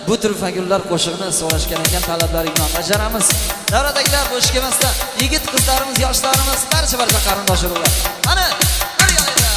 bu turfa gullar qo'shig'ini so'rashgan ekan, talablaringni bajaramiz. Davradagilar bo'sh kelmasdan, yigit qizlarimiz, yoshlarimiz, barcha qarindosh urug'lar. Mana bir yo'lda.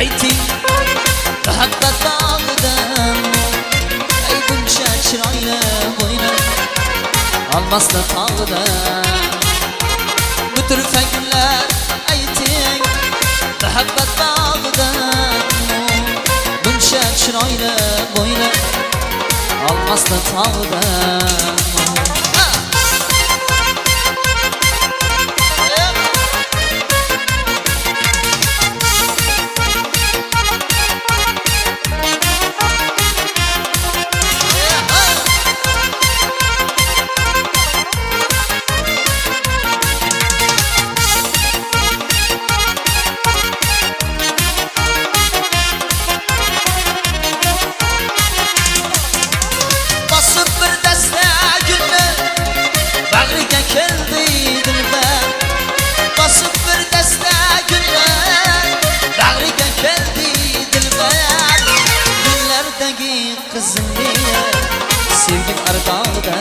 Ayting muhabbat bag'idan ay buncha chiroyli bo'yni olmasdan tog'idan bu turfa gullar ayting muhabbat bag'idan buncha chiroyli bo'yni olmasdan tog'idan sevgim ardog'ida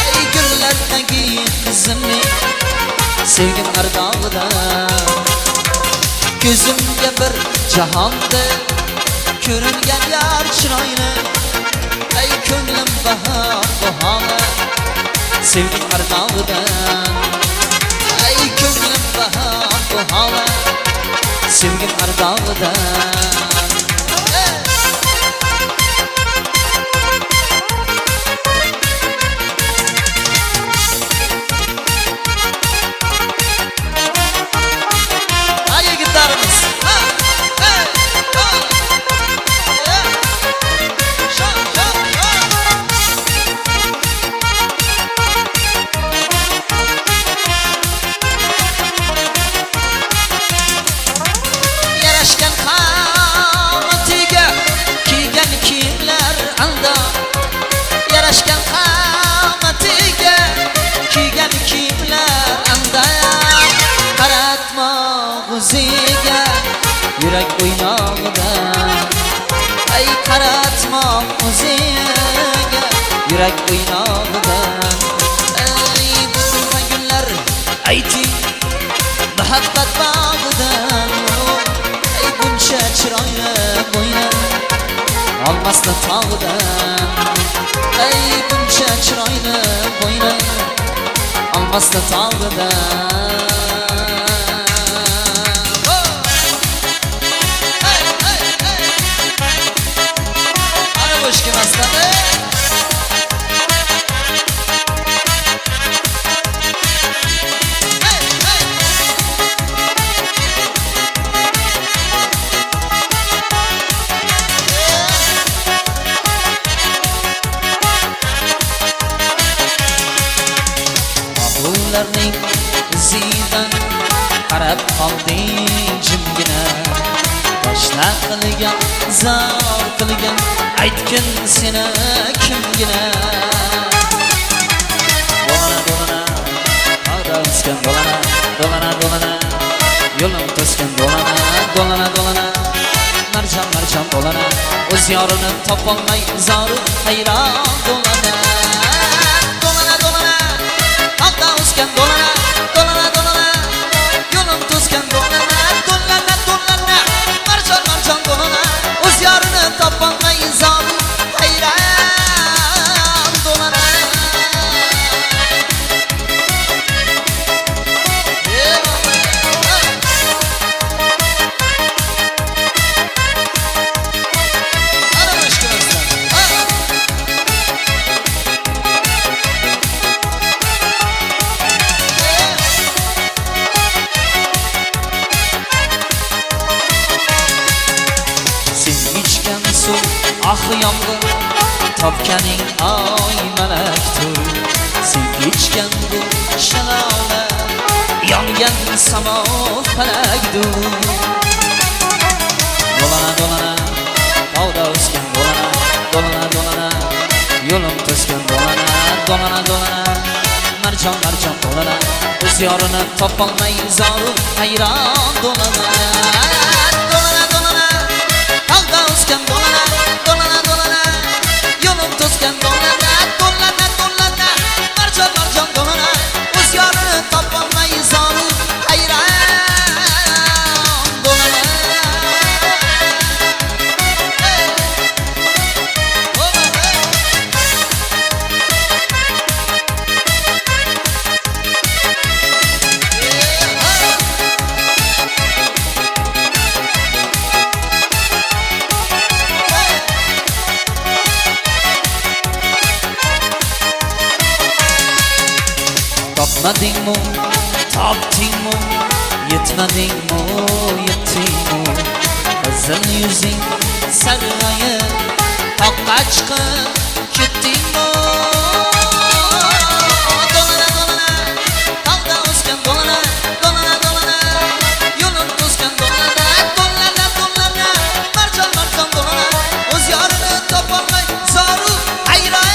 ay gullardagi qizimni sevgim ardog'ida ko'zimga bir jahonda ko'ringan yar chiroyli ay ko'nglim bahona sevgim ardog'ida ay ko'nglim bahona sevgim ardog'ida yurak o'ynog'ida ay qaratma o'ziga yurak o'ynog'ida ay bu gullar ayting muhabbat bag'idan ay buncha chiroyli bo'yni olmasdan tog'idan ay buncha chiroyli bo'yni olmasdan tog'idan Mahbublarning izidan qarab qolding jimgina boshla qilgan zor qilgan aytgin seni kimgina dolana hada o'sgan dolana yo'lim to'sgan dolana marjon dolana o'z yorini topolmay zor hayron dolana hada o'sgan dolana yo'lim to'sgan dolana marjon dolana o'z yorini topolmay zor hayron dolana topganing oy malaktur, sen ichgan bu shalola yongan samo falakdur. Dolana dolana tog'da o'sgan dolana, dolana dolana yo'lim to'sgan dolana, dolana dolana marjon marjon dolana, o'z yorini topolmay zoru hayron dolana. Dolana dolana tog'da o'sgan dolana, dolana dolana yo'lim to'sgan dolana, dolana dolana marjon marjon dolana, o'z yorini topolmay zoru hayron dolana. Topmadingmi, topdingmi, yetmadingmi, yetdingmi, qizil yuzing sarg'ayib toqqa chiqib ketdingmi? Dolana dolana tog'da o'sgan dolana, dolana dolana yo'lim to'sgan dolana, dolana dolana marjon marjon dolana, o'z yorini topolmay zoru hayron.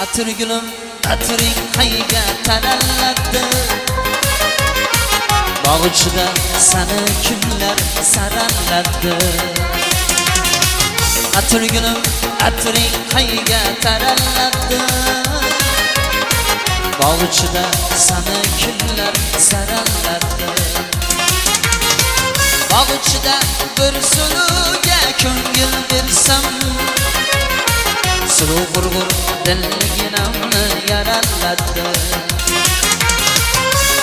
Atirgulum atiring qayga taraladi, bog' ichida sani kimlar saraladi. Atirgulum atiring qayga taraladi, bog' ichida sani kimlar saraladi. Bog' ichida bir suluga ko'ngil bersam, suluv g'urg'ur dilginamni yaraladi.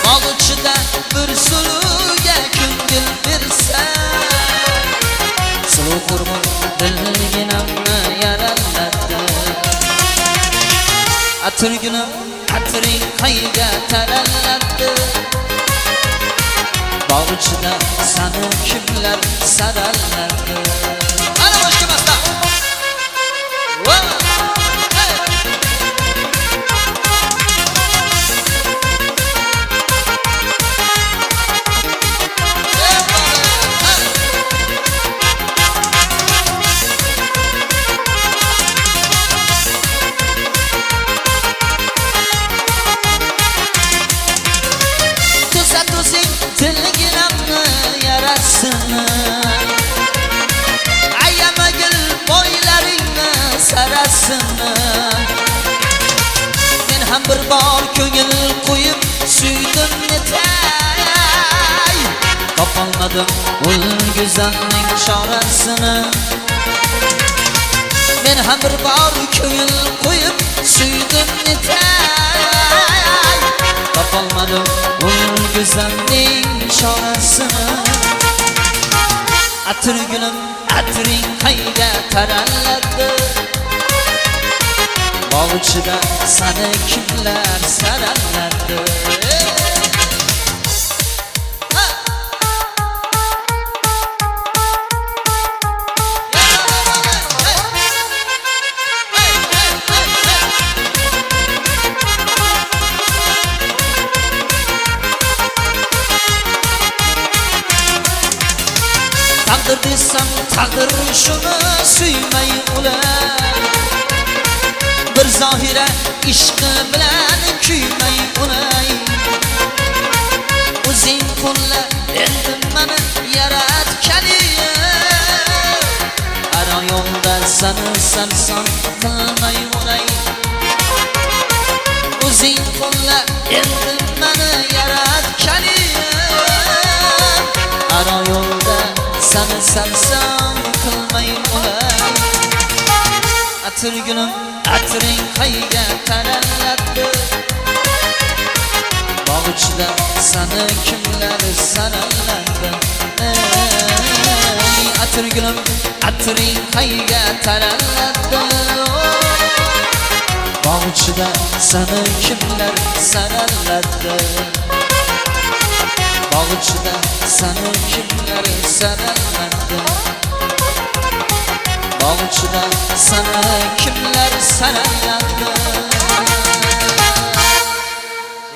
Bog' ichida bir suluga ko'ngil bersam, suluv g'urg'ur dilginamni yaraladi. Atirgulum atiring qayga taraladi, bog' ichida sani kimlar saraladi. Ana boshqa masda dilginamni yarasini, ayamagil boylaringni sarasini. Men ham bir bor ko'ngil qo'yib suydim netay, topolmadim ul go'zalning chorasini. Men ham bir bor ko'ngil qo'yib suydim netay, topolmadim ul go'zalning chorasini. Atirgulum atiring qayga taraladi, bog' ichida sani kimlar saraladi. Taqdir desam taqdir shuni suymay ular, bir zohira ishqi bilan kuymay ulay. O'zing qo'lla endi meni yaratganing, ara yo'lda sani sarson qilmay ulay. O'zing qo'lla endi meni yaratganing, ara yo'lda sani sarson qilmay ulay. Atirgulum atiring qayga taraladi, ichida seni kimlar saraladi. Atir gulim, atiring qayga taraladi. Bog' ichida seni kimlar saraladi. Bog' ichida seni kimlar saraladi. Bog' ichida seni kimlar saraladi.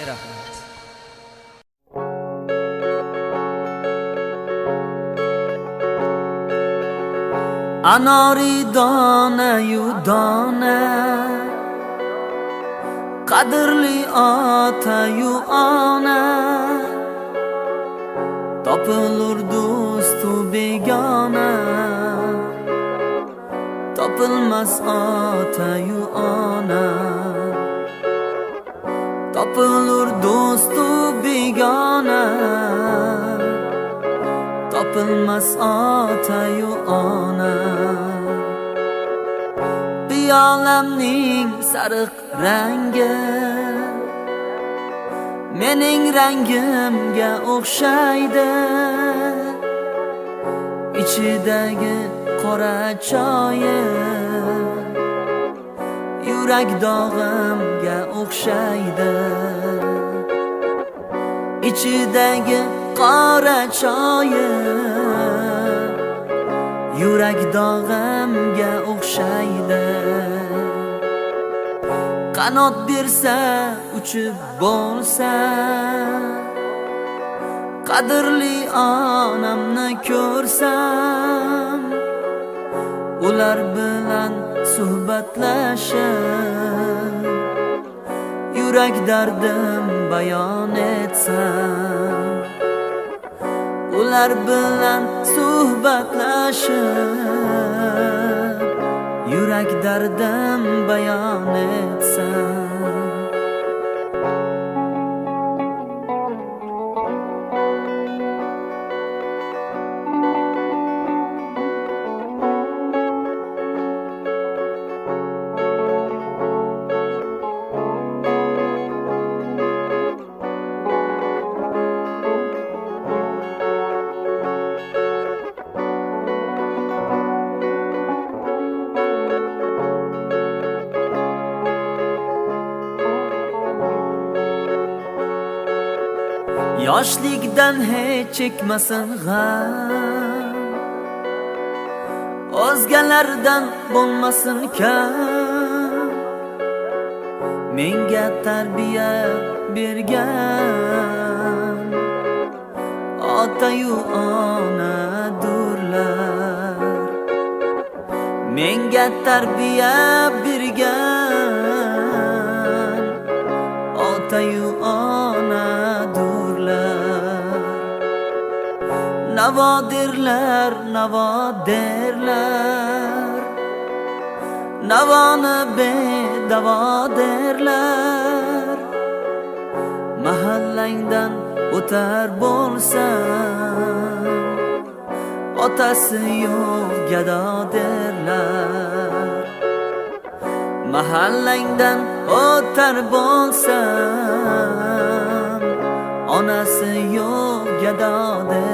Rahmat. Anori dona yu dona, qadrli ota yu ona, topilur do'stu begona, topilmas ota yu ona, topilur do'stu begona, topilmas ota yu ona. Piyolamning sariq rangi mening rangimga o'xshaydi. Ichidagi qora choyi yurak dog'imga o'xshaydi. Ichidagi qora choyi yurak dog'imga o'xshaydi. Qanot bersa uchib bo'lsa, qadrli onamni ko'rsam, ular bilan suhbatlashib yurak dardim bayon etsam, ular bilan suhbatlashib yurak dardim bayon etsam. Yoshlikdan hech chekmasin g'am, o'zgalardan bo'lmasin kam. Menga tarbiya bergan ota-yu onadurlar. Menga tarbiya bergan ota-yu onadurlar. Navodirlar, navodirlar, navoni bedavo derlar. Mahallangdan o'tar bo'lsam, otasi yo'q gado derlar. Mahallangdan o'tar bo'lsam, onasi yo'q gado derlar.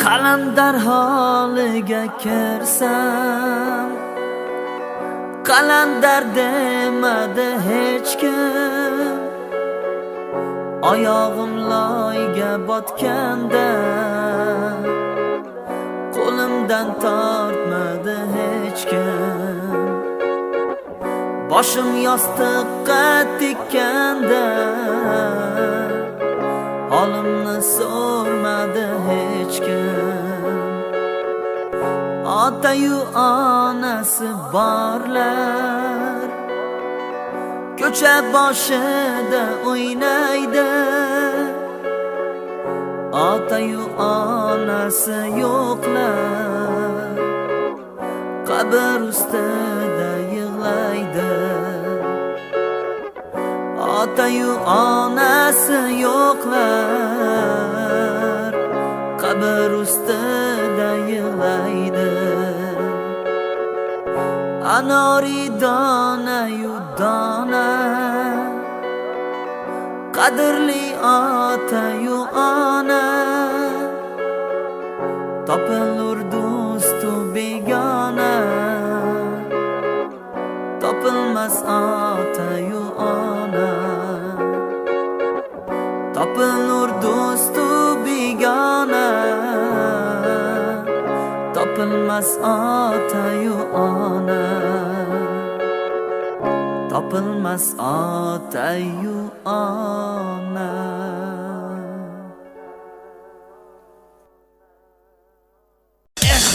Qalandar holiga kirsam, qalandar demadi hech kim. Oyog'im loyga botganda qo'limdan tortmadi hech kim. Boshim yostiqqa tekkanda holimni so'rmadi hech kim. Ota-yu onasi borlar, ko'cha boshida o'ynaydi. Ota-yu onasi yo'qlar, qabr ustida yig'laydi. Ota-yu onasi yo'qlar, qabr ustida yig'laydi. Anori dona-yu dona, qadrli ota-yu ona, topilur do'stu begona, topilmas ota-yu ona. Topilur do'stu begona, topilmas ota-yu ona. Topilmas ota-yu ona.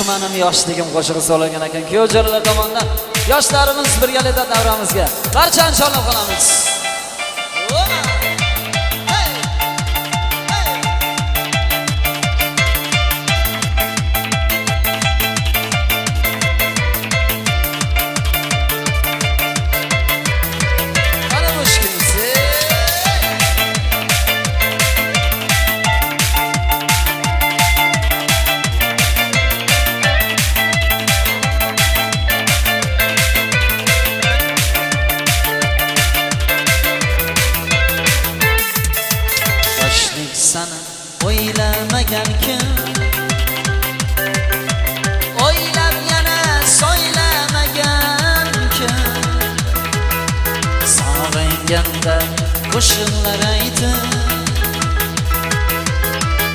Menim yoshligim qo'shig'i so'lagan ekan. Kuyovjo'ralar tomonidan yoshlarimiz birgalikda davramizga barchani chorlab qolamiz. Sana o'ylamagan kim, o'ylab yana so'ylamagan kim, sog'inganda qo'shiqlar aytib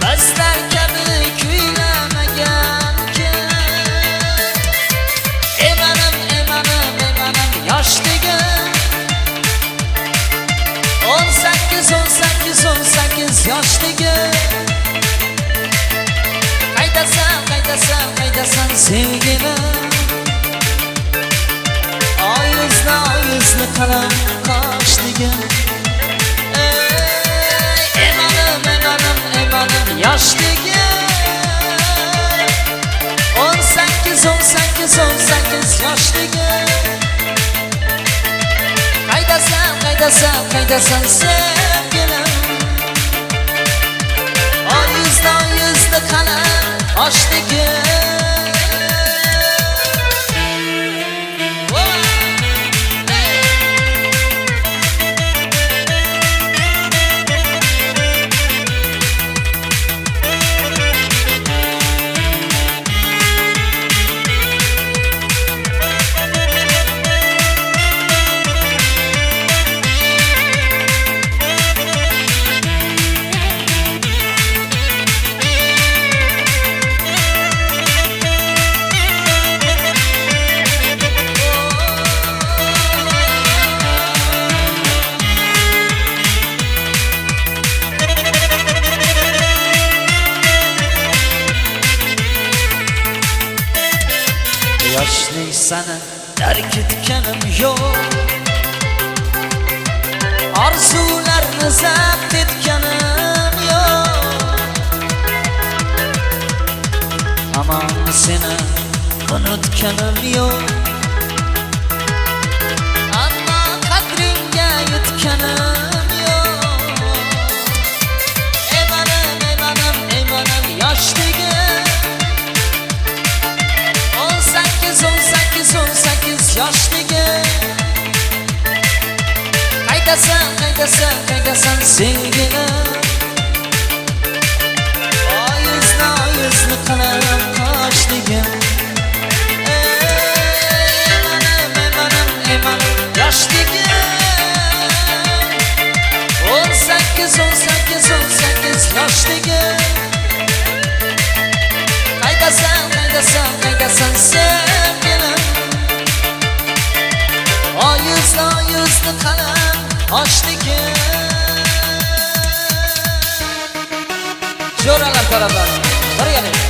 bizlar kabi kuylamagan kim. Emanim yoshligim 18 yoshligim. Qaydasan sevgilim, oyuzli qalam qoshligim. Emanim yoshligim 18 yoshligim. Qaydasan sevgilim, oyuzli qalam qoshligim. Yoshlik sana dark etganim yo'q, orzularni zabt etganim yo'q. Amon seni unutganim yo'q, ammo qadringga yetganim yo'q. Emanim yoshligim 18 yoshligim. Qaydasan sevgilim, oyuzli qalam qoshligim. Emanim yoshligim 18 yoshligim. Qaydasan sevgilim, oyuzli qalam qoshligim. Jo'ralar tarafdan birgalikda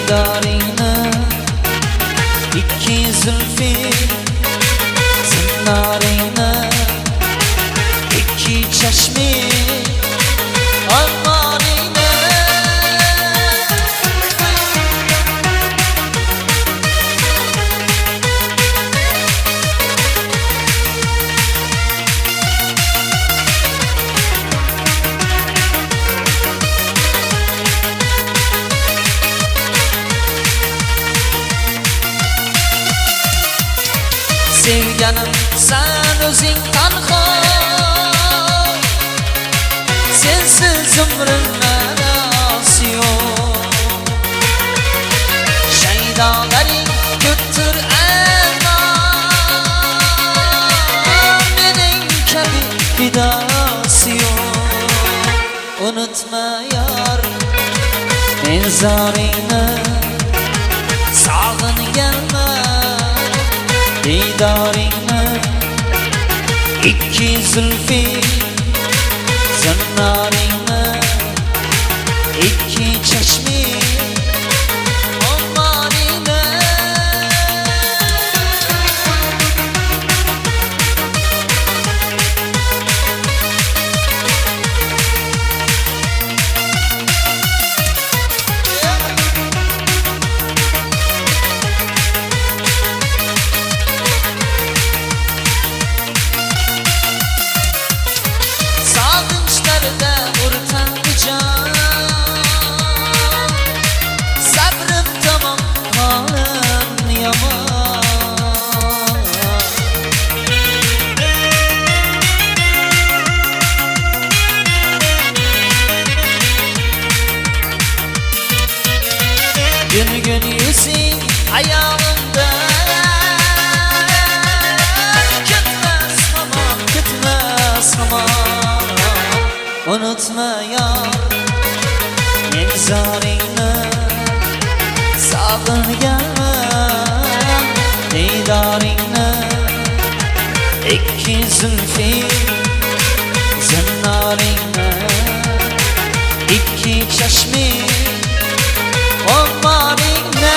diydoringni ikki zulfi zinnoringni ikki chashmi armoningni sevganim sen o'zing tanho sensiz umrimdan osiyo shaydolaring ko'pdir ammo mening kabi fidosi yo'q unutma yor men zoringni sog'inganman diydoringni ikki zulfi zinnoringni ikki chashmi ommoningni sog'inchlarda o'rtandi jon sabrim tamom holim yomon gün yuzing hayolimda ketmas hamon ketmas hamon unutma yor men zoringni sog'inganman diydoringni ikki zulfi zinnoringni ikki chashmi ommoningni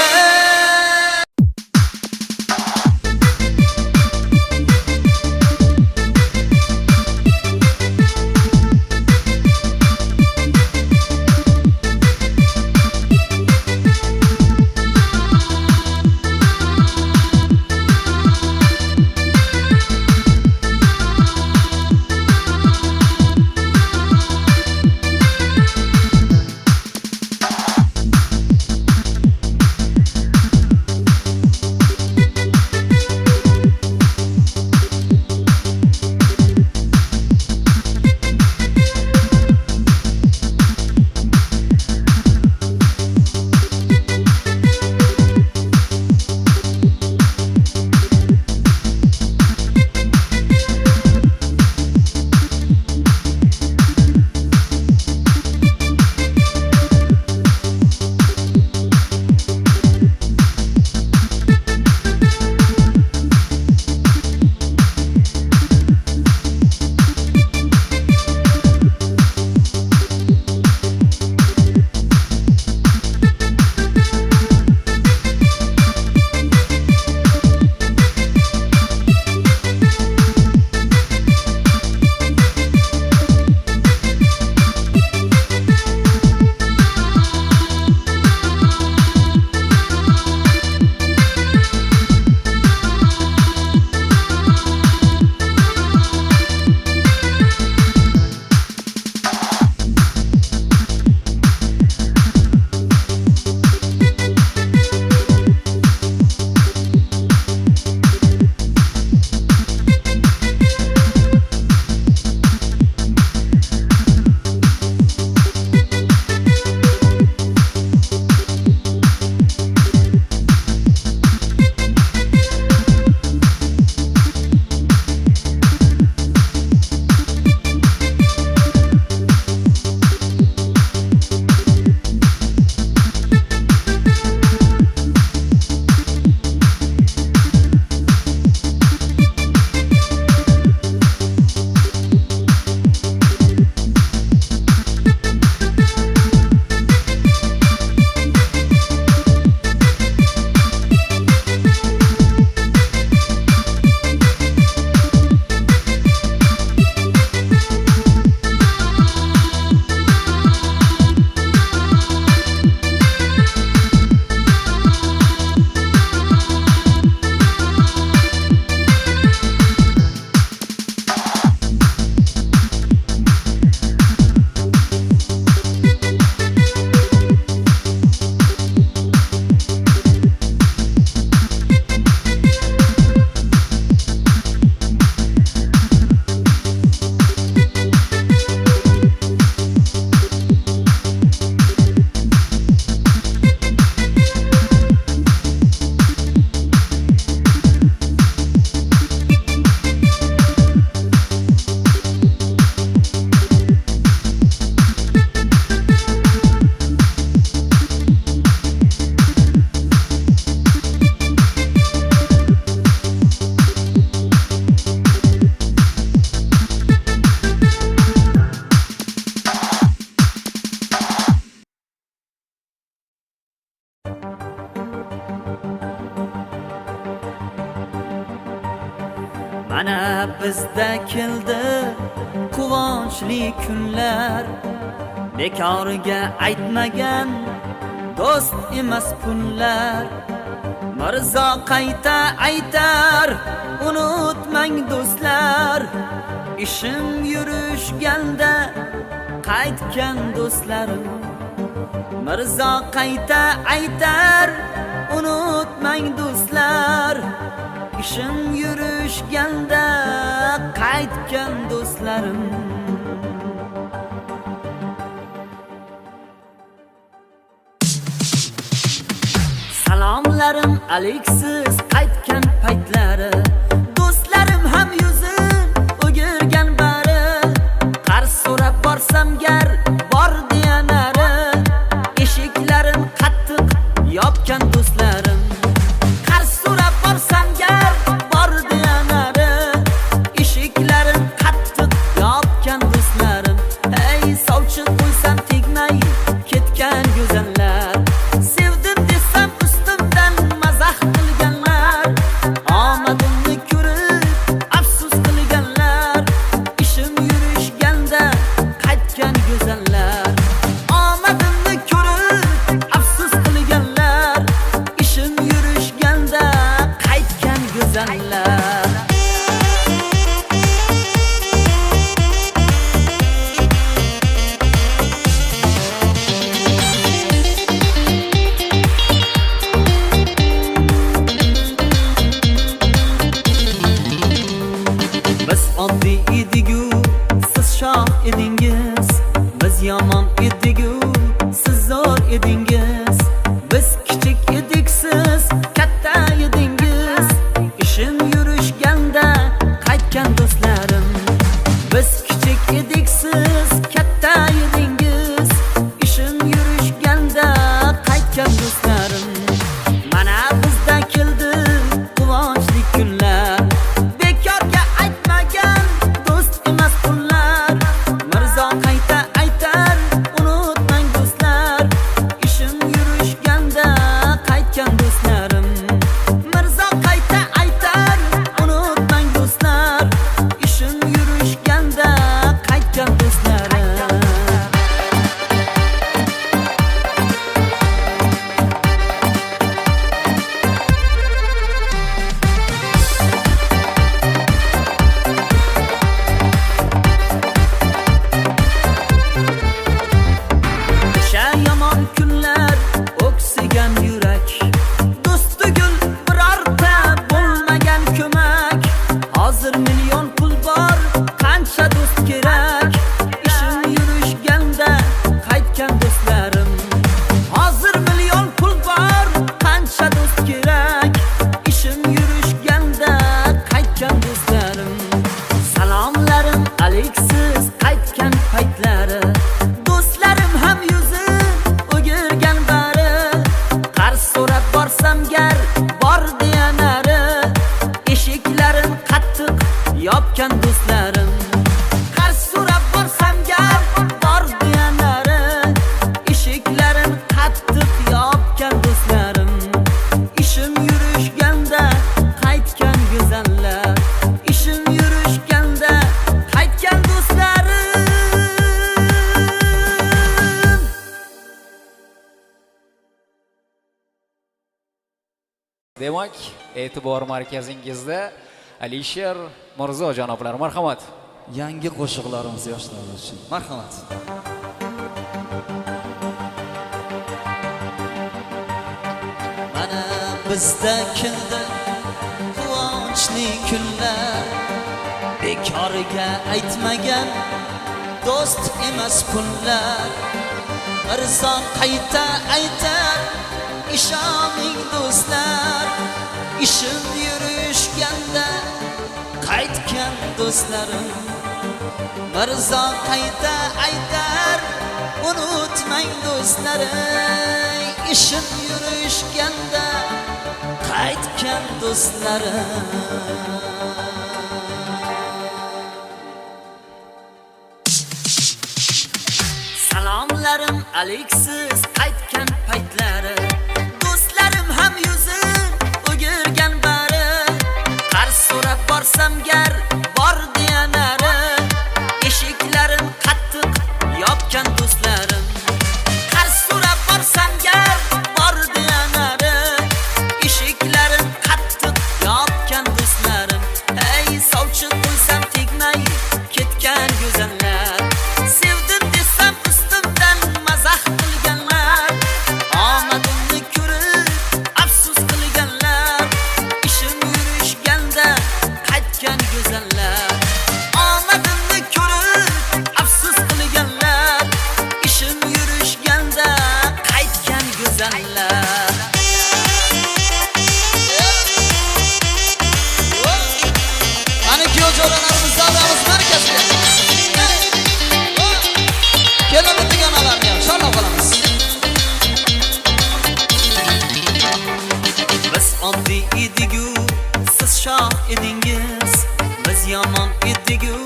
Mana bizda keldi quvonchli kunlar, bekorga aytmagan do'st emas pullar. Mirzo qayta aytar, unutmang do'stlar, ishim yurishganda qaytgan do'stlarim. Mirzo qayta aytar, unutmang do'stlar, ishim yurishganda qaytgan do'stlarim. Salomlarim aliksiz qaytgan paytlari, do'stlarim ham yuzin o'girgan bari. Qarz so'rab borsam gar bor deyanari, eshiklarim qattiq yopgan do'stlarim. Qarz so'rab borsam gar bor deyanari, eshiklarim qattiq yopgan do'stlarim. Ey sovchi qo'ysam tegmay ketgan go'zallar, sevdim desam ustimdan mazax qilganlar, omadimni ko'rib afsus qilganlar, ishim yurishganda qaytgan go'zallar. Omadimni ko'rib afsus qilganlar, ishim yurishganda qaytgan go'zallar. Biz oddiy edigu, siz shoh edingiz. Biz yomon edigu, siz zo'r edingiz. Biz kichik edik, siz katta edingiz. Ishim yurishganda qaytgan do'stlarim. Biz kichik edik, siz katta edingiz. Ishim yurishganda qaytgan do'stlarim. Mana bizda keldi quvonchli kunlar, bekorga aytmagan do'st emas pullar. Mirzo qayta aytar, unutmang do'stlar, ishim yurishganda qaytgan do'stlarim. Mirzo qayta aytar, unutmang do'stlar, ishim yurishganda qaytgan do'stlarim. O'sha yomon kunlar o'ksigan yurak, do'sti gul birorta bo'lmagan ko'mak. Hozir million pul bor, qancha do'st kerak, ishim yurishganda qaytgan do'stlarim. Hozir million pul bor, qancha do'st kerak, ishim yurishganda qaytgan do'stlarim. Salomlarim aliksiz qaytgan paytlari, do'stlarim ham yuzin o'girgan bari. Qarz so'rab borsam gar bor deyanari, eshiklarim qattiq yopgan do'stlarim. Qarz so'rab borsam gar bor deyanari, eshiklarim qattiq yopgan do'stlarim. Ishim yurishganda qaytgan go'zallar, ishim yurishganda qaytgan do'stlarim. Demak, e'tibor markazingizda Alisher Mirzo janoblari, marhamat. Yangi qo'shiqlarimiz yoshlar uchun. Marhamat. Mana bizda keldi quvonchli kunlar, bekorga aytmagan do'st emas pullar. Mirzo qayta aytar, ishoning do'stlar, ishim yurishganda qaytgan do'stlarim. Mirzo qayta aytar, unutmang do'stlarim, ishim yurishganda qaytgan do'stlarim. Salomlarim aliksiz qaytgan paytlari, do'stlarim ham yuzin o'girgan bari. Qarz so'rab borsam gar bor deyanari eshiklarim qattiq yopgan do'stlarim qarz so'rab borsam gar bor deyanari eshiklarim qattiq yopgan do'stlarim ey sovchi qo'ysam tegmay ketgan go'zallar sevdim desam ustimdan mazax qilganlar omadimni ko'rib afsus qilganlar ishim yurishganda qaytgan go'zallar omadimni ko'rib afsus qilganlar ishim yurishganda qaytgan go'zallar Mana kuyov jo'ralarimiz davramiz markazida kelin deganlarni ham sharloq qilamiz. Biz oddiy edigu siz shoh edingiz, biz yomon edigu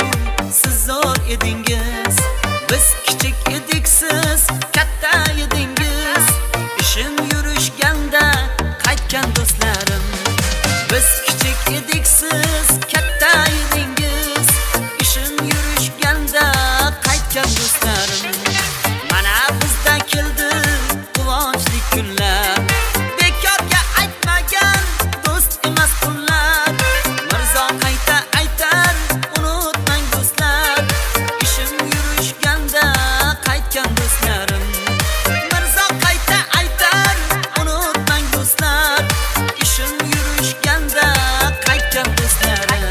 siz zo'r edingiz, biz kichik edik siz katta edingiz, ishim yurishganda qaytgan do'stlarim biz kichik edik siz katta edingiz, ishim yurishganda qaytgan do'stlarim mana bizda keldi quvonchli kunlar bekorga aytmagan do'st emas qullar mirzo qayta aytar unutmang do'stlar ishim yurishganda qaytgan do'stlarim mirzo qayta aytar unutmang do'stlar ishim yurishganda qaytgan do'stlarim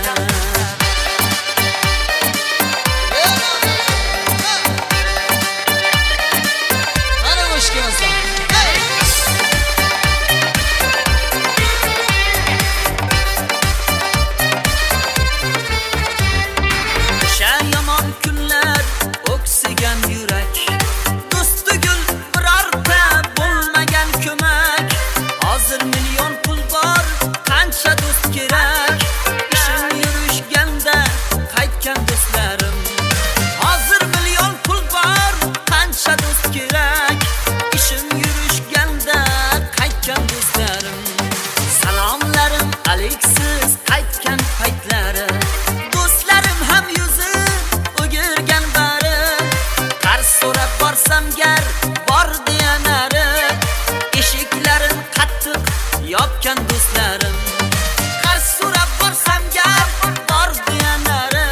Ana mushkilsa o'sha yomon kunlar o'ksigan yurak do'st tugul birorta bo'lmagan ko'mak hozir million pul bor qancha do'st kerak ishim yurishganda qaytgan do'stlarim hozir million pul bor qancha do'st kerak ishim yurishganda qaytgan do'stlarim salomlarim aliksiz qaytgan paytlari do'stlarim ham yuzi o'girgan bari qarz so'rab borsam gar bor deyanari eshiklarim qattiq yopgan do'stlarim qarz so'rab borsam gar bor deyanari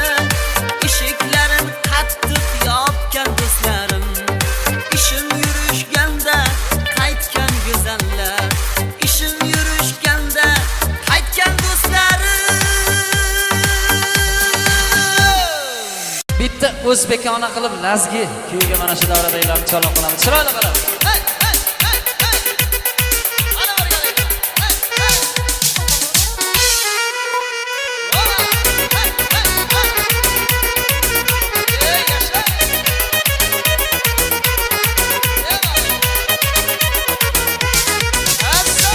eshiklarim qattiq yopgan do'stlarim ishim yurishganda qaytgan go'zallar ishim yurishganda qaytgan do'stlarim Bitta o'zbekona qilib lazgi kuyga mana shu davradaglarni chaloq qilamiz. Chiroyli qilib. Hey, hey, hey, hey. Ana birgalikda. Hey, hey. Vola. Hey, hey, hey. Ey, yasha. Assa.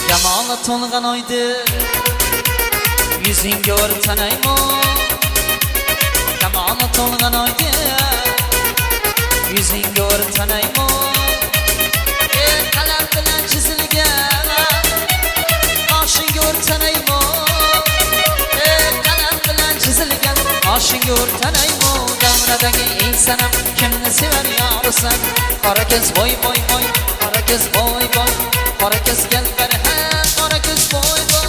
Jamoli to'lg'an oydi yuzingga o'rtanaymo Jamoli to'lg'an oydi yuzingga o'rtanaymo qalam bilan chizilgan qoshingga o'rtanaymo qalam bilan chizilgan qoshingga o'rtanaymo davradagi eng sanam kimni sevar yorisan qora ko'z voy voy voy qora ko'z voy voy qora ko'z kel bari ha qora ko'z voy voy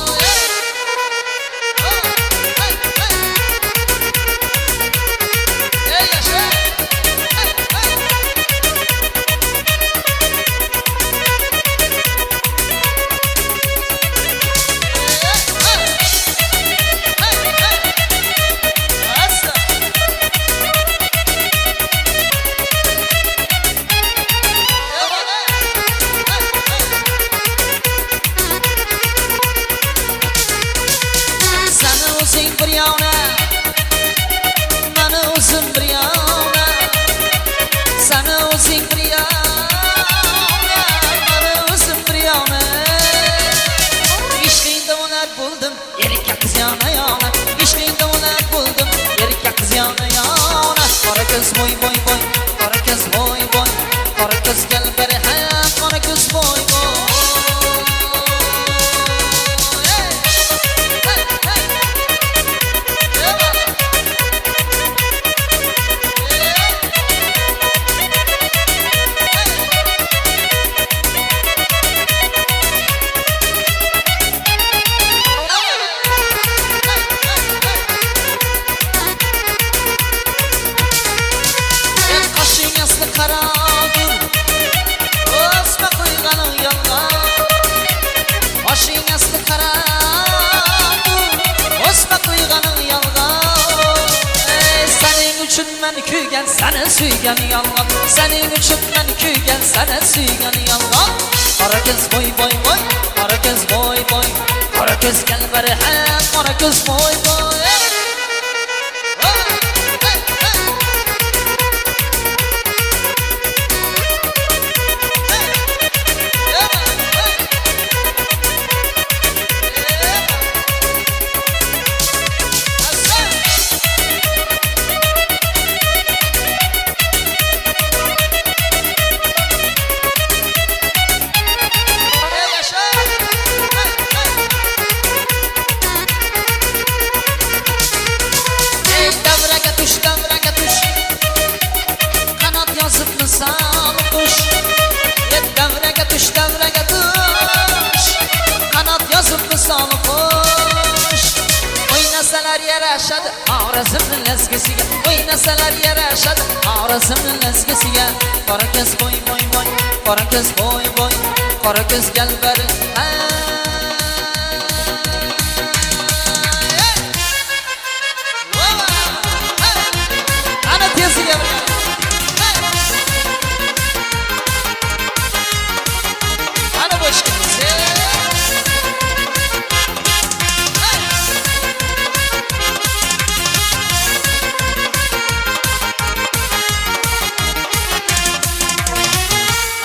ey yasha ko'z voy voy voy, qora ko'z voy voy, qora ko'z gel beri ha, qora ko'z voy voy. Kuygan sana suygan yalgan, senin için ben kuygan sana suygan yalgan. Qora ko'z voy voy voy, qora ko'z voy voy, qora ko'z gel beri ha, qora ko'z voy voy. Yarashadi orasini lazgisiga, o'ynasalar yarashadi orasini lazgisiga. Qora ko'z voy voy voy, qora ko'z voy voy, qora ko'z gel beri ha. Ana tezliga ana boshqasi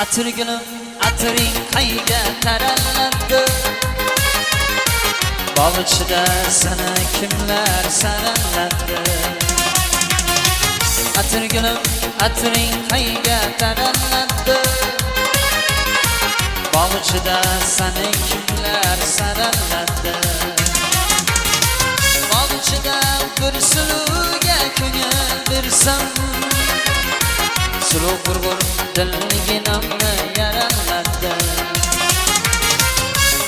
Atırgınım, atırın kayga tarallandı. Balıkçıda sana kimler sarılladı. Atırgınım, atırın kayga tarallandı. Balıkçıda sana kimler sarılladı. Balıkçıda bir suluga ko'ngil bersam, suluv gurgur dilginamni yaraladı.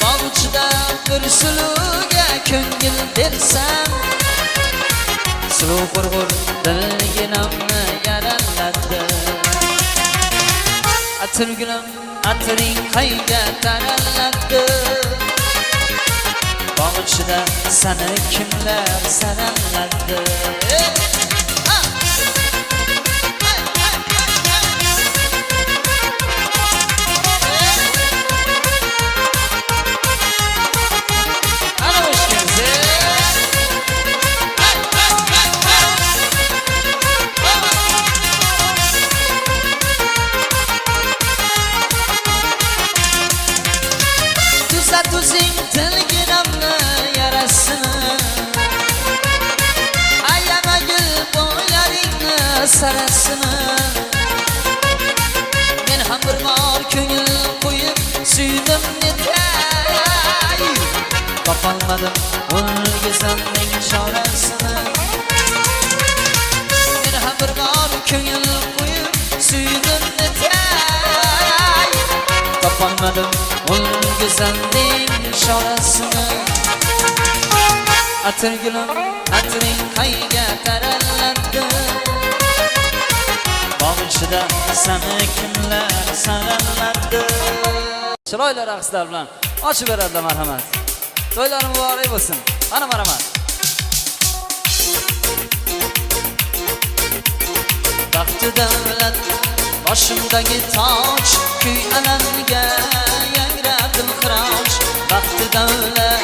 Balıkçıda bir suluga ko'ngil bersam, suluv gurgur dilginamni yaraladı. Atırgınım, atırın qayga taraladı. Balıkçıda sana kimler sarılladı. Tuzing tilginamni yarasini, ayama gul bo'ylaringni sarasini. Men ham bir bor ko'ngil qo'yib suydim netay, topolmadim o'lgizamning chorasini. Men ham bir bor ko'ngil qo'yib suydim netay, topolmadim o'lgizamning chorasini. Atırgınım, atırın qayga tarallandı. Balıkçıda sana kimler sarılladı. Chiroyli raqslar bilan ochib beradilar, marhamat. To'ylar muborak bo'lsin. Ana marhamat. Baxti davlat boshimdagi toj, kuy alanga yangradim xiroch. Baxti davlat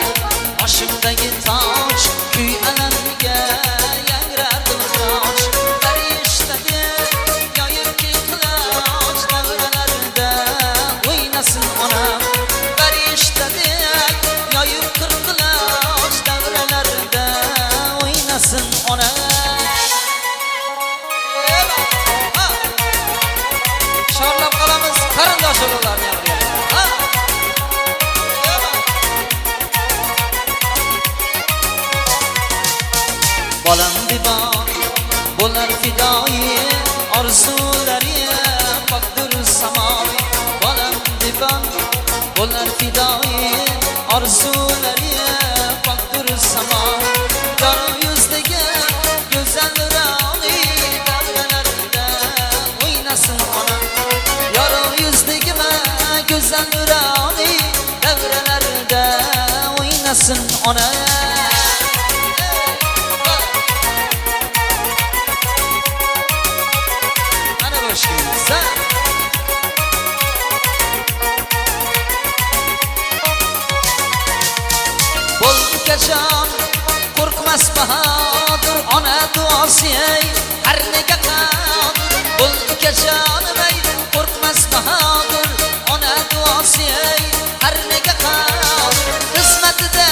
boshimdagi toj, kuy alanga yangradim xiroch. Farishtadagi yoyibki qiloch, davralarda o'ynasin onam. Farishtadagi yoyibki qiloch, davralarda o'ynasin onam. bolam divan bo'lar fidoyi orzulari pokdir samoy bolam divan bo'lar fidoyi orzulari pokdir samoy yorug' yuzdagi go'zal nuroni davralarida o'ynasin onam yorug' yuzdagi go'zal nuroni davralarida o'ynasin onam Bo'lkajon qo'rqmas bahodir ona duosi har nega qodir Bo'lkajonim ey qo'rqmas bahodir ona duosi har nega qodir xizmatida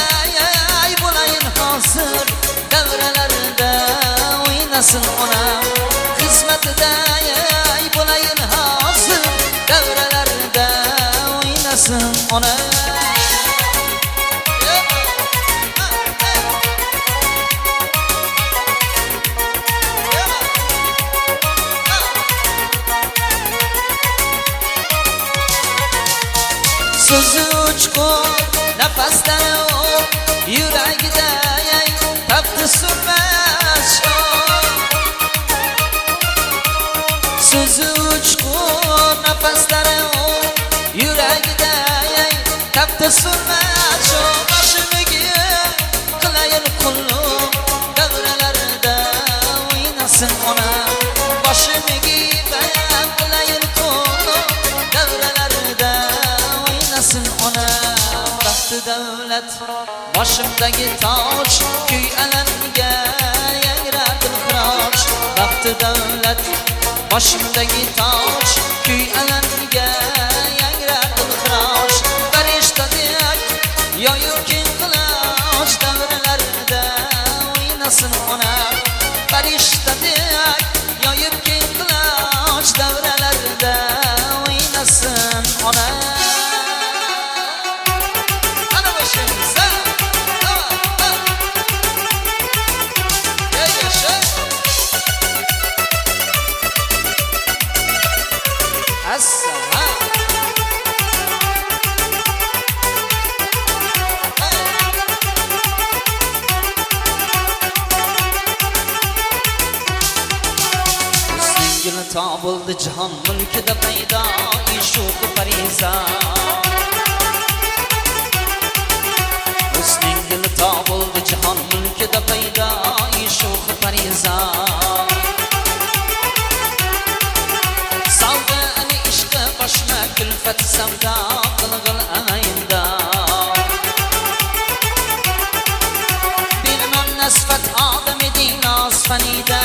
ey bo'layin hozir davralarida o'ynasin onam xizmatida ey bo'layin hozir davralarida o'ynasin onam So'zi uchqur nafasdan yuragida tafti surmas So'zi uchqur nafasdan yuragida tafti surmas boshimga qilayin qulluq davralarida o'ynasin onam boshimga qilayin qulluq davralarida onam baxti davlat boshimdagi toj kuy alanga yangradim xiroch baxti davlat boshimdagi toj kuy alanga yangradim xiroch farishtadek yoyib keng qiloch davralarida o'ynasin onam farishtadek yoyib keng qiloch davralarida o'ynasin onam Tobuldi jahon mulkida paydo ishuq fariza Husning dili tobuldi jahon mulkida paydo ishuq fariza Savda ani ishqi boshma kulfat savda qilg'il ayinda Bilmam nasfat odam eding nosfanida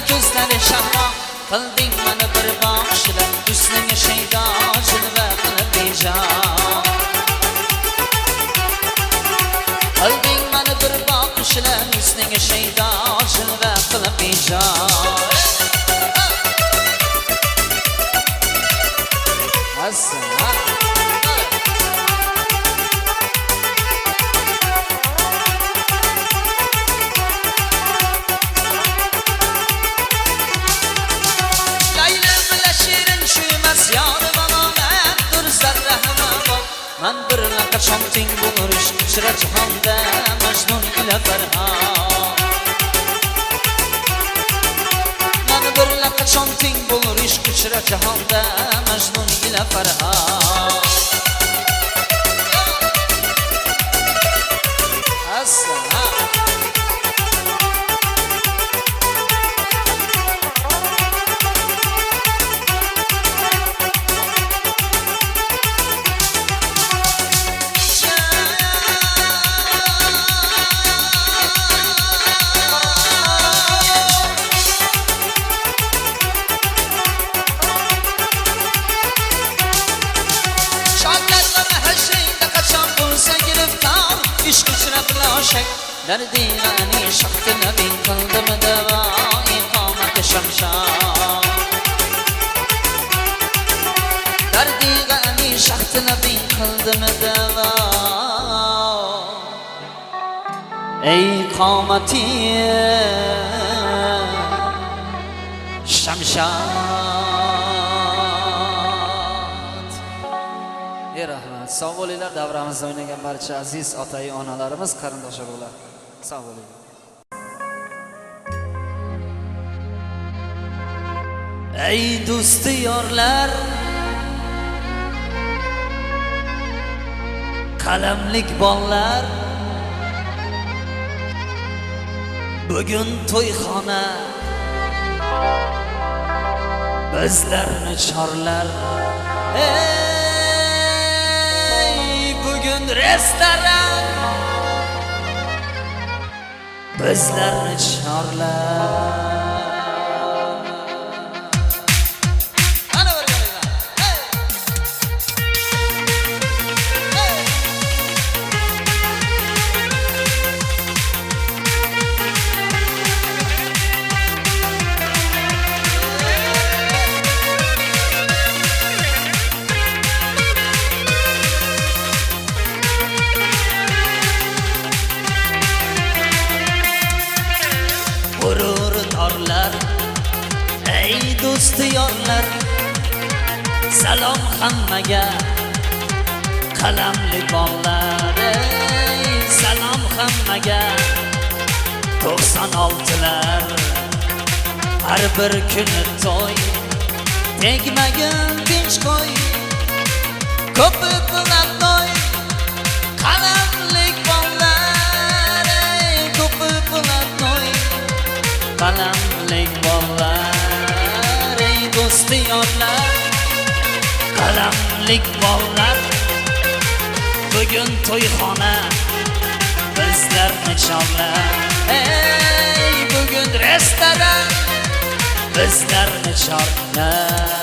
ko'zlari shahro Qilding mani bir baxshila husniga shaydo jilva qilib bejon Qilding mani bir baxshila husniga shaydo jilva qilib bejon Man bir qachon teng bo'lur ishq ichra jahonda Majnun ila Farhod Man bir qachon teng bo'lur ishq ichra jahonda Majnun ila Farhod Derdi gani şahtına bin kıldım deva ikamet şamşan Derdi gani şahtına bin kıldım deva Ey qomati Shamshad. Rahmat. Sog' bo'linglar, davramizda o'ynagan barcha aziz ota-yu onalarimiz, qarindosh urug'lar. Sog' bo'linglar. Ey do'sti yorlar, qalamlik bollar, bugun to'yxona bizlarni chorlar. Ey bugun restoran bizlarni chorlar. Ey do'sti yorlar, salom hammaga, qalamli bollar. Ey salom hammaga, 96lar. Har bir kuni to'y, tegmagin tinch qo'y, ko'pi bilan to'y, qalamli bollar. Ey ko'pi bilan to'y, qalamli bollar. Do'sti yorlar, qalamlik bollar, bugun to'yxona bizlarni chorlar. Ey bugun restoran bizlarni chorlar.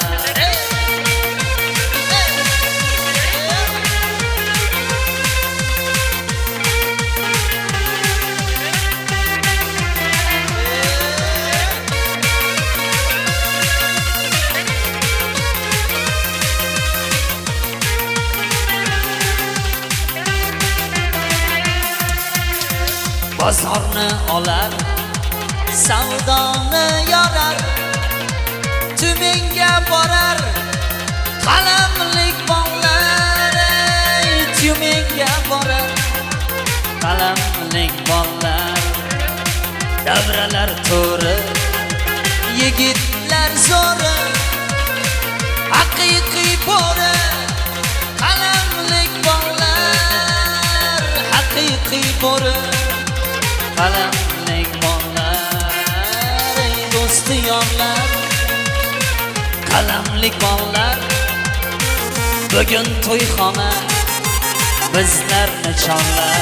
Bozorni olar, savdoni yorar, Tyumenga borar, qalamlik bollar. Ey Tyumenga borar, qalamlik bollar. Davralar to'ri, yigitlar zo'ri, haqiqiy bo'ri, qalamlik bollar. Haqiqiy bo'ri, qalamlik bollar. Ey do'sti yorlar, qalamlik bollar, bugun to'yxona bizlarni chorlar.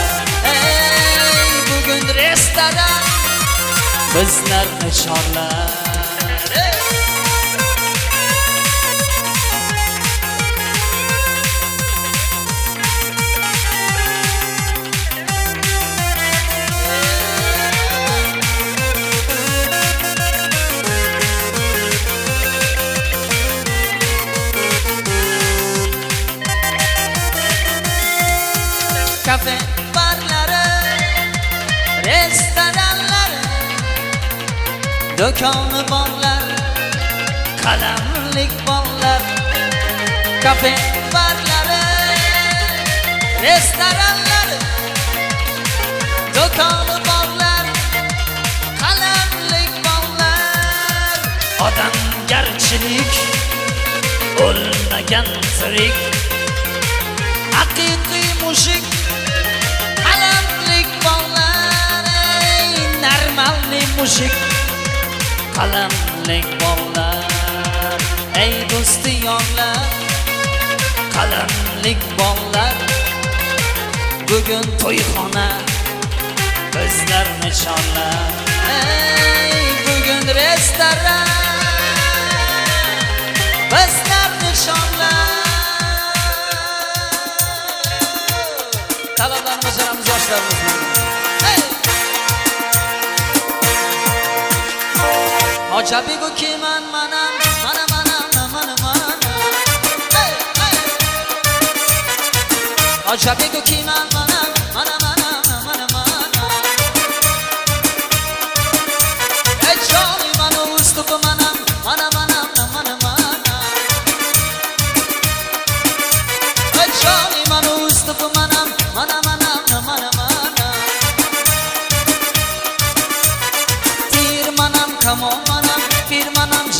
Ey bugun restoran bizlarni chorlar. Kafe barlari, restoranlari, do'koni borlar, qalamlik bollar. Kafe barlari, restoranlari, do'koni borlar, qalamlik bollar. Odamgarchilik o'lmagan tirik, haqiqiy mushik, qalamlik bollar. Ey normalniy mushik, qalamlik bollar. Ey do'sti yorlar, qalamlik bollar, bugun to'yxona bizlarni chorlar. Ey bugun restoran bizlarni chorlar. Talablarni bajaramiz yoshlarimiz. Hojabigu kiman manam, mana Hojabigu kiman manam, mana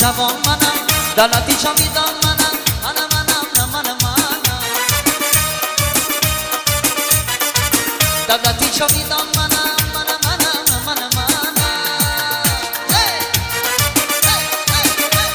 jabon mana davlati jovidon mana mana mana mana mana davlati jovidon mana mana mana mana mana hey hey hey hey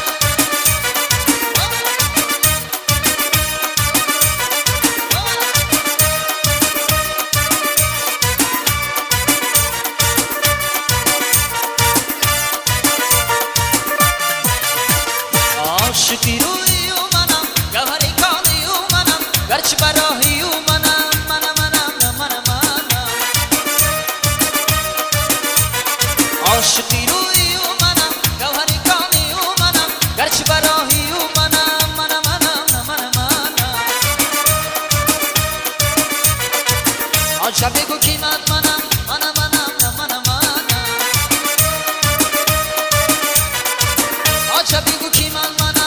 Şükürü mana, gavhari kaniyu mana, garç barahiyu mana, mana mana mana mana. Şükürü mana, gavhari kaniyu mana, garç barahiyu mana, mana mana mana mana. Ajabe ko kimat mana, mana mana mana mana. Ajabe ko kimat mana.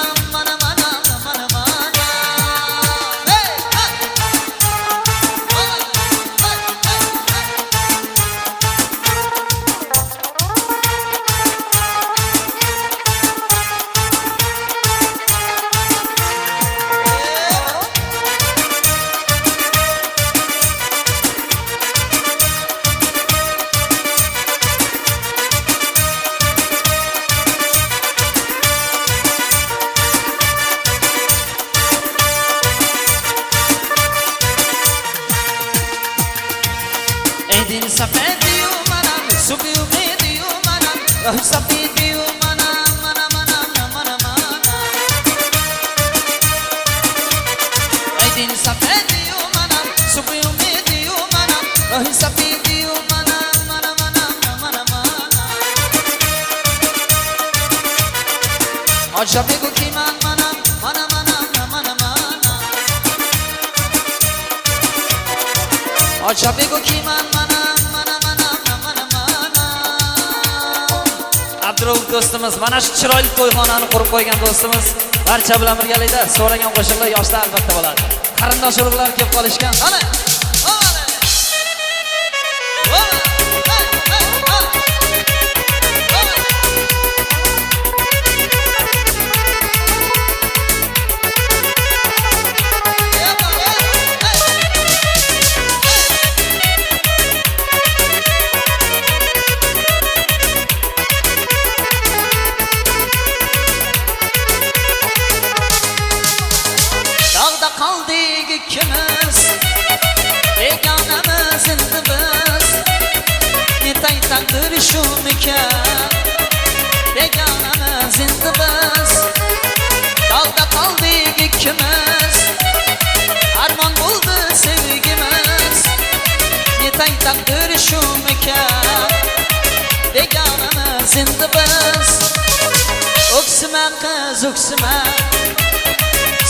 Edin safediyu mana, subiyu mediyu mana, rahu safediyu mana, mana mana mana mana. Edin safediyu mana, subiyu mediyu mana, rahu safediyu mana, mana mana mana mana. Ajabe ko kiman mana, mana mana mana mana. Ajabe ko kiman mana. Abdurov do'stimiz mana shu chiroyli to'yxonani qurib qo'ygan do'stimiz barcha bilan birgalikda so'ragan qo'shiqlar yoshda albatta bo'ladi. Qarindosh urug'lar kelib qolishgan. Qani? Kaldık ikimiz Beganemiz indi biz Netay takdir şu mikan Beganemiz indi biz Dağda kaldık ikimiz Arman buldu sevgimiz Netay takdir şu mikan Beganemiz indi biz Öksüme kız öksüme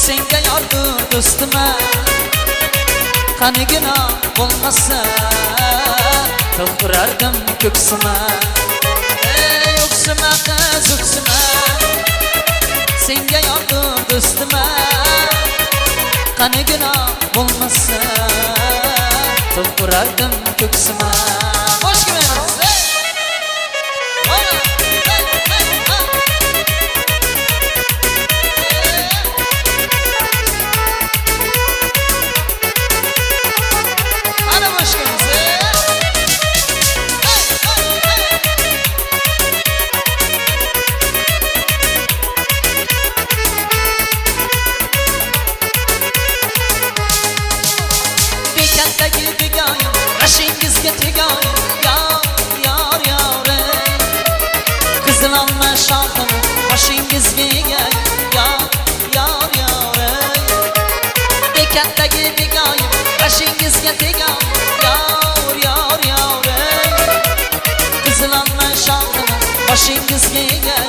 Senga yordur do'stima Qanigina bo'lmasa To'lqirardim ko'ksima Ey o'ksima qiz o'ksima Senga yordur do'stima Qanigina bo'lmasa To'lqirardim ko'ksima Xo'sh kelibsiz Başingizga tegoyim yor yor Qizilolma shoxim boshingizga egay yor yor Bekatdagi begoyim boshingizga tegoyim yor yor Qizilolma shoxim boshingizga egay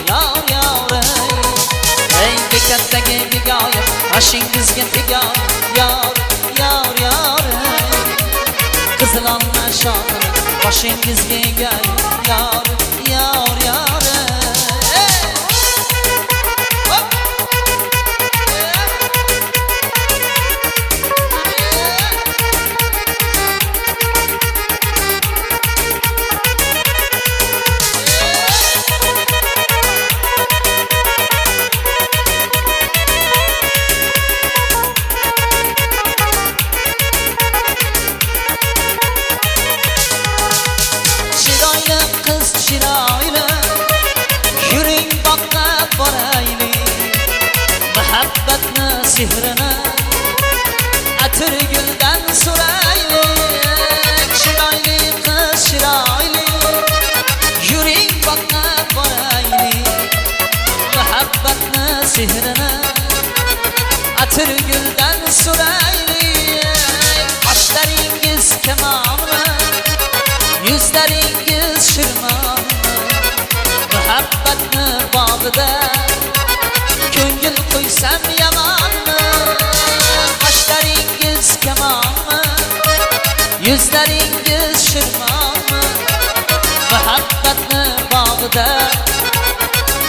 yor yor Ey bekatdagi begoyim boshingizga tegoyim yor yor Qizilolma shoxim boshingizga egay yor yor sehrini atir guldan so'raylik. Chiroyli qiz chiroyli yuring boqqa boraylik. Muhabbatni sehrini atir guldan so'raylik. Qoshlaringiz kamonmi, yuzlaringiz shirmonmi? Muhabbatni bog'ida ko'ngil qo'ysam yamonmi? Qoshlaringiz kamonmi, yuzlaringiz shirmonmi? Muhabbatni bog'ida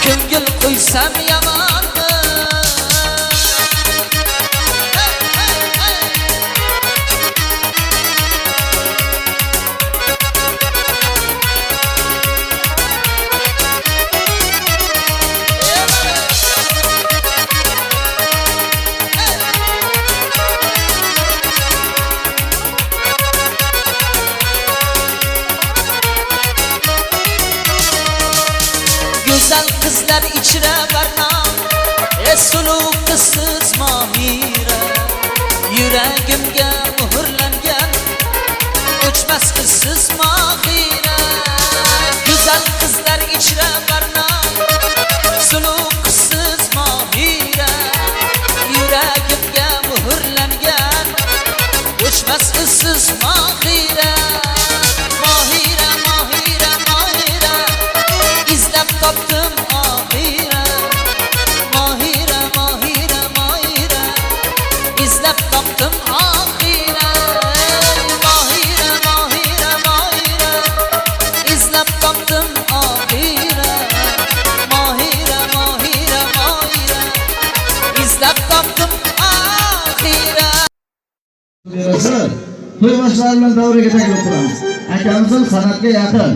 ko'ngil qo'ysam yamonmi? Güzel kızlar içre barnam, suluv kızsız mahire. Yüreğimge muhrlangan, uçmaz kızsız mahire. Güzel kızlar içre barnam, suluv kızsız mahire. Yüreğimge muhrlangan, uçmaz kızsız mahire. Mahire, mahire, mahire, izlep kaptım ahire. Mahire, mahire, mahire, izlep kaptım ahire. Mahire, mahire, mahire, izlep kaptım ahire. Mahire, mahire, mahire, izlep kaptım ahire. To'y boshlari bilan davraga taklif qilamiz. Akamizning san'atga yaqin.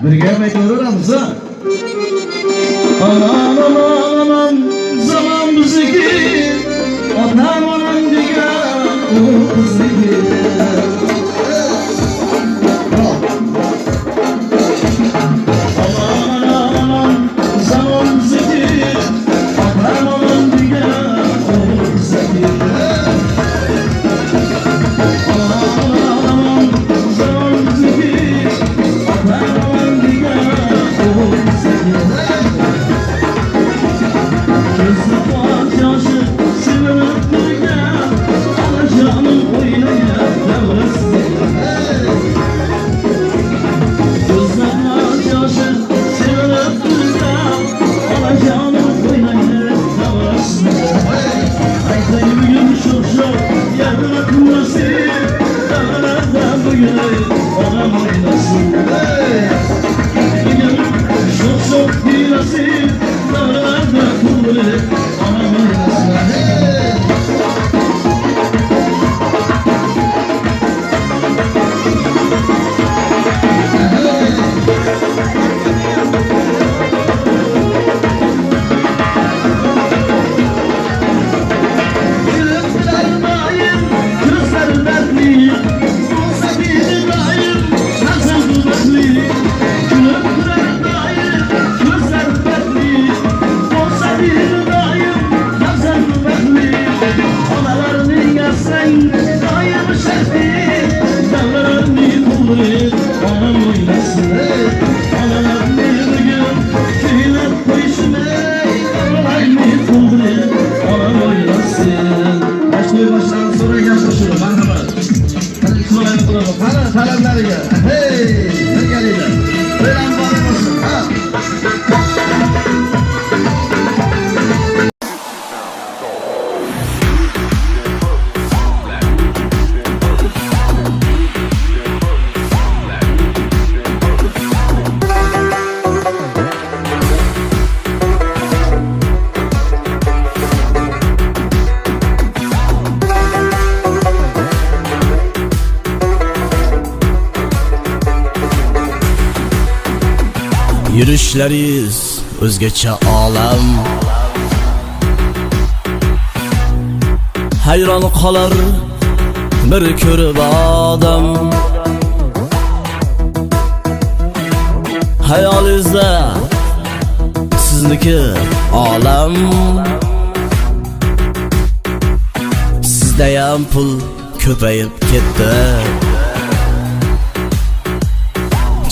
Birga aytaveramiz. Aman aman aman zaman bizniki, otam onam degan u bizniki. Aman aman zaman bizniki, otam onam degan u bizniki. Yürüyüşleriz özgeçe alam, hayron qolar bir ko'rib odam. Hayolingizda sizniki olam, Sizdayam pul ko'payib ketdi.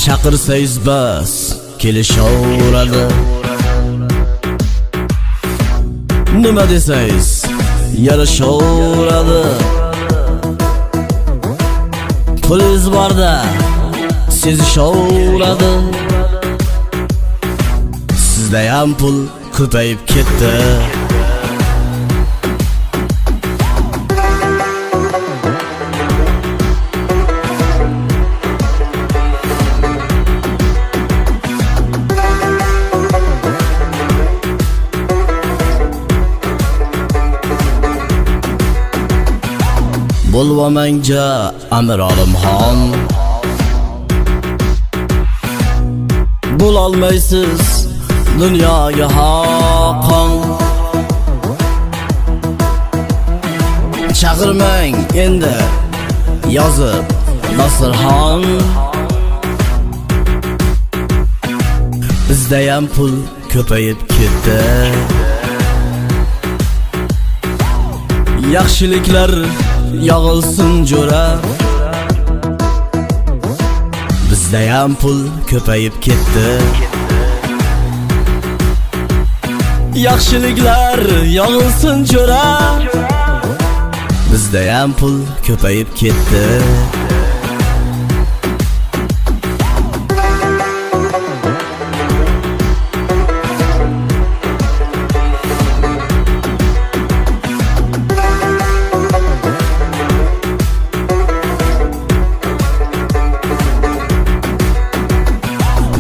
Chaqirsangiz bas kelishaveradi. Nima desangiz yarashaveradi. Pulingiz borda sezishaveradi. Sizdayam pul ko'payib ketdi. Bo'lmamangja Amir Olimxon, bo'lolmaysiz dunyoga xoqon. Chaqirmang endi yozib dasturxon. Bizdayam pul ko'payib ketdi. Yaxshiliklar yog'ilsin jo'ra. Bizdayam pul ko'payib ketdi. Yaxshiliklar yog'ilsin jo'ra. Bizdayam pul ko'payib ketdi.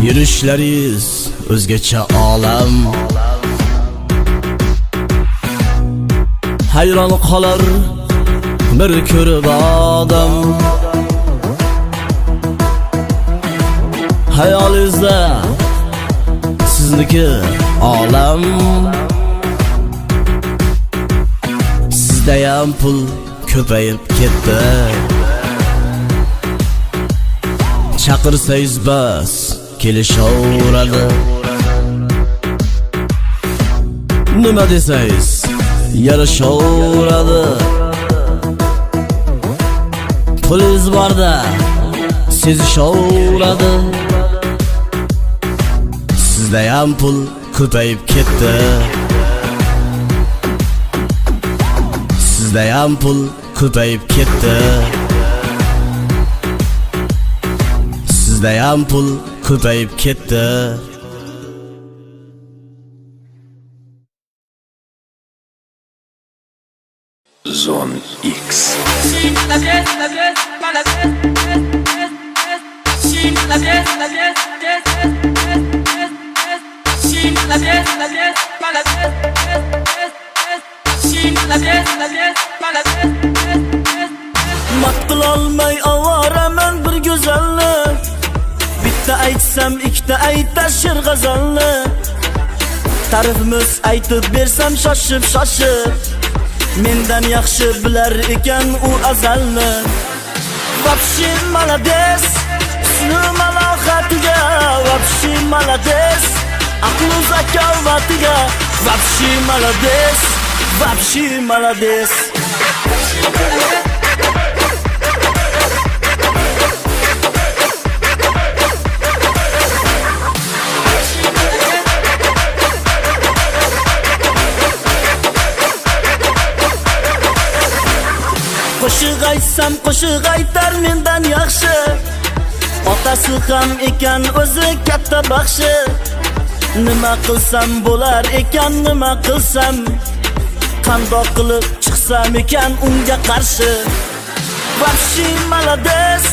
Yurishlaringiz o'zgacha olam. Hayron qolar bir ko'rib odam. Hayolingizda sizniki olam. Sizdayam pul ko'payib ketdi. Chaqirsangiz bas kelishaveradi. Nima desangiz yarashaveradi. Pulingiz borda sezishaveradi. Sizdayam pul ko'payib ketdi. Sizdayam pul ko'payib ketdi. Sizdayam pul ko'payib ketdi. Zone X. Maqtolmay ovoraman bir go'zalni. Bitta aytsam ikkita aytar shir g'azalni. Ta'rifimiz aytib bersam shoshib mendan yaxshi bilar ekan u azalni. Вообще молодец, husni malohatiga. Вообще молодец, aqli zakovatiga. Вообще молодец, вообще молодец. Qo'shiq aytsam qo'shiq aytar mendan yaxshi. Otasi ham ekan o'zi katta baxshi. Nima qilsam bo'lar ekan, nima qilsam? Qandoq qilib chiqsam ekan unga qarshi? Вообще молодец,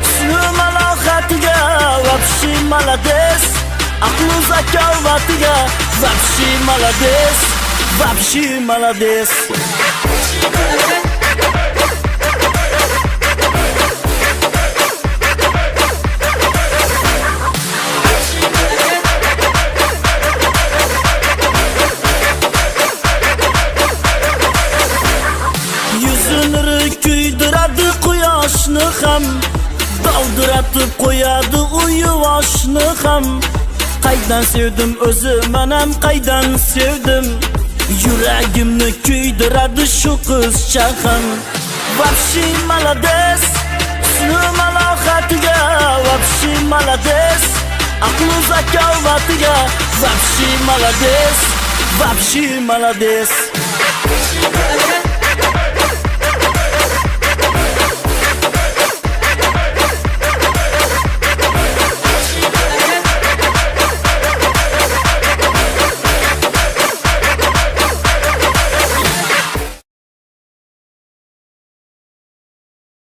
husni malohatiga. Вообще молодец, aqli zakovatiga. Вообще молодец, вообще молодец. Kuydiradi quyoshni ham, doldiratib qo'yadi u yuvoshni ham. Qaydan sevdim o'zi, men ham qaydan sevdim. Yuragimni kuydiradi shu qizcha ham. Vapshi malades, husni malohatiga. Vapshi malades, aqlu zakovatiga. Vapshi malades, vapshi malades.